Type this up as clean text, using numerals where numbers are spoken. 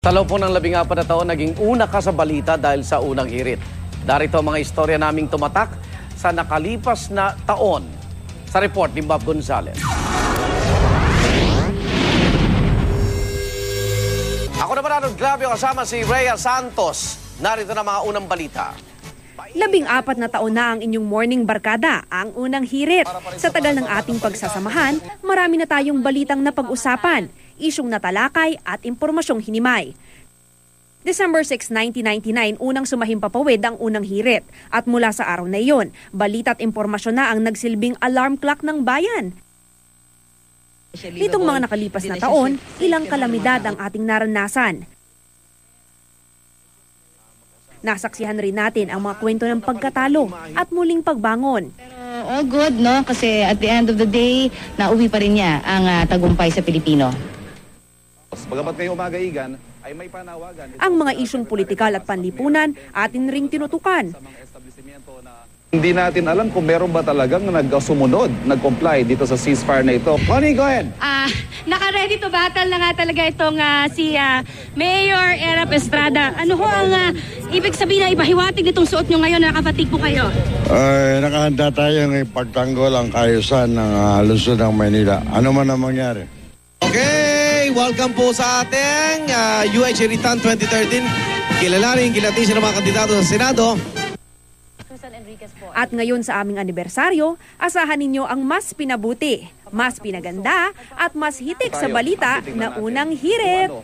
Sa loob po ng 14 na taon, naging una ka sa balita dahil sa unang hirit. Darito ang mga istorya naming tumatak sa nakalipas na taon. Sa report ni Bob Gonzales. Ako naman Arnold Glavio kasama si Rhea Santos. Narito na mga unang balita. 14 na taon na ang inyong morning barkada, ang unang hirit. Sa tagal ng ating pagsasamahan, marami na tayong balitang napag-usapan, isyong natalakay at impormasyong hinimay. December 6, 1999, unang sumahimpapawid ang unang hirit. At mula sa araw na iyon, balita at impormasyon na ang nagsilbing alarm clock ng bayan. Nitong mga nakalipas na taon, ilang kalamidad ang ating naranasan. Nasaksihan rin natin ang mga kwento ng pagkatalo at muling pagbangon. All good, no? Kasi at the end of the day, nauwi pa rin niya ang tagumpay sa Pilipino. Bagamat ngayong umaga, Igan, ay may panawagan. Ang mga isyong politikal at panlipunan atin ring tinutukan. Hindi natin alam kung meron ba talagang nagsumunod, nag-comply dito sa ceasefire na ito. Connie, go ahead. Naka-ready to battle na nga talaga itong si Mayor Erap Estrada. Ano ho ang ibig sabihin na ibahiwatig nitong suot nyo ngayon na nakapatig po kayo? Nakahanda tayong ipagtanggol ang kaayusan ng lungsod ng Maynila. Ano man ang mangyari. Okay, welcome po sa ating UH Iritan 2013. Kilalanin, kilatin siya ng mga kandidato sa Senado. At ngayon sa aming anibersaryo, asahan ninyo ang mas pinabuti, mas pinaganda at mas hitik sa balita na unang hirit.